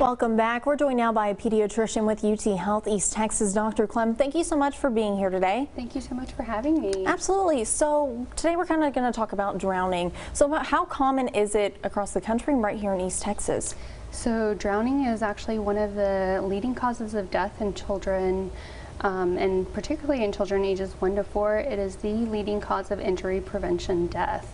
Welcome back. We're joined now by a pediatrician with UT Health East Texas, Dr. Clem. Thank you so much for being here today. Thank you so much for having me. Absolutely. So today we're kind of going to talk about drowning. So about how common is it across the country and right here in East Texas? So drowning is actually one of the leading causes of death in children, and particularly in children ages 1 to 4. It is the leading cause of injury prevention death.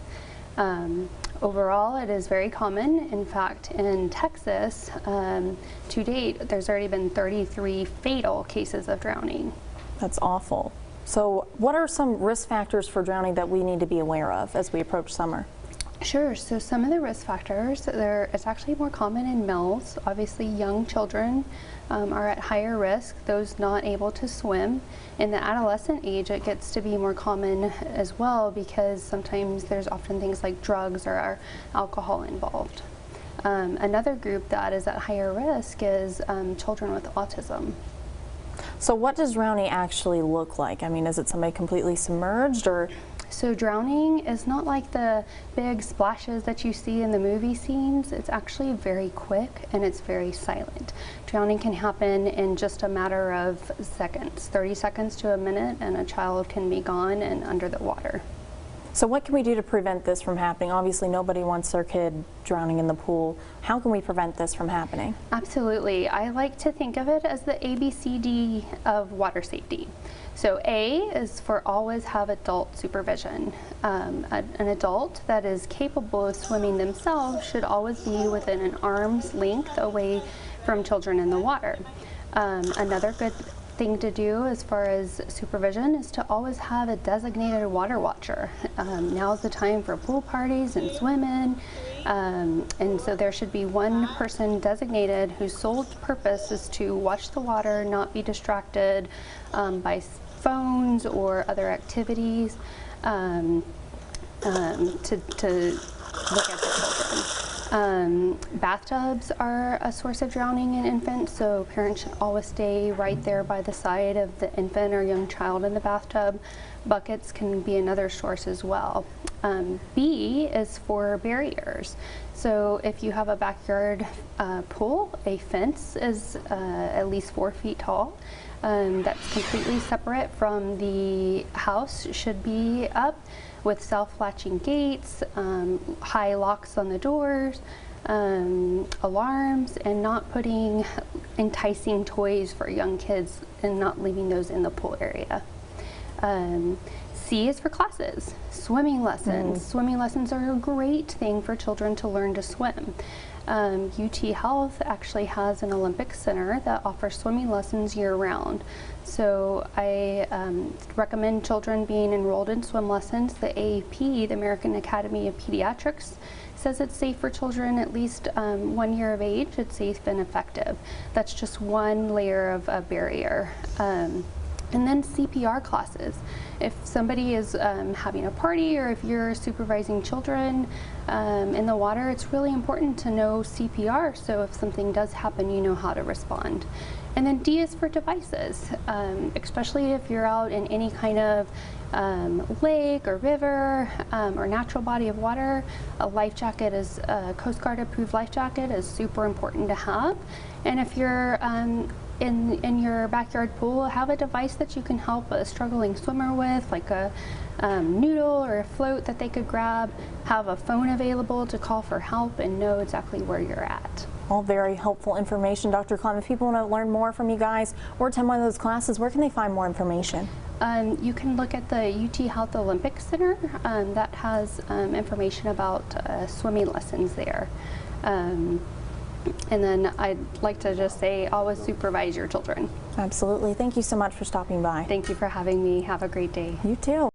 Overall, it is very common. In fact, in Texas, to date, there's already been 33 fatal cases of drowning. That's awful. So what are some risk factors for drowning that we need to be aware of as we approach summer? Sure. So some of the risk factors, it's actually more common in males. Obviously, young children are at higher risk, those not able to swim. In the adolescent age, it gets to be more common as well because sometimes there's often things like drugs or alcohol involved. Another group that is at higher risk is children with autism. So what does drowning actually look like? I mean, is it somebody completely submerged or? So drowning is not like the big splashes that you see in the movie scenes. It's actually very quick and it's very silent. Drowning can happen in just a matter of seconds, 30 seconds to a minute, and a child can be gone and under the water. So what can we do to prevent this from happening? Obviously nobody wants their kid drowning in the pool. How can we prevent this from happening? Absolutely. I like to think of it as the ABCD of water safety. So A is for always have adult supervision. An adult that is capable of swimming themselves should always be within an arm's length away from children in the water. Another good thing to do as far as supervision is to always have a designated water watcher. Now's the time for pool parties and swim-in, and so there should be one person designated whose sole purpose is to watch the water, not be distracted by phones or other activities, to look at the children. Bathtubs are a source of drowning in infants, so parents should always stay right there by the side of the infant or young child in the bathtub. Buckets can be another source as well. B is for barriers. So if you have a backyard pool, a fence is at least 4 feet tall. That's completely separate from the house, should be up with self-latching gates, high locks on the doors, alarms, and not putting enticing toys for young kids and not leaving those in the pool area. C is for classes, swimming lessons. Swimming lessons are a great thing for children to learn to swim. UT Health actually has an Olympic Center that offers swimming lessons year-round. So I recommend children being enrolled in swim lessons. The AAP, the American Academy of Pediatrics, says it's safe for children at least 1 year of age. It's safe and effective. That's just one layer of a barrier. And then CPR classes. If somebody is having a party or if you're supervising children in the water, it's really important to know CPR, so if something does happen, you know how to respond. And then D is for devices, especially if you're out in any kind of lake or river or natural body of water. A life jacket, is a Coast Guard approved life jacket, is super important to have. And if you're in your backyard pool, have a device that you can help a struggling swimmer with, like a noodle or a float that they could grab. Have a phone available to call for help and know exactly where you're at. All very helpful information, Dr. Clem. If people want to learn more from you guys or attend one of those classes, where can they find more information? You can look at the UT Health Olympic Center. That has information about swimming lessons there. And then I'd like to just say, always supervise your children. Absolutely. Thank you so much for stopping by. Thank you for having me. Have a great day. You too.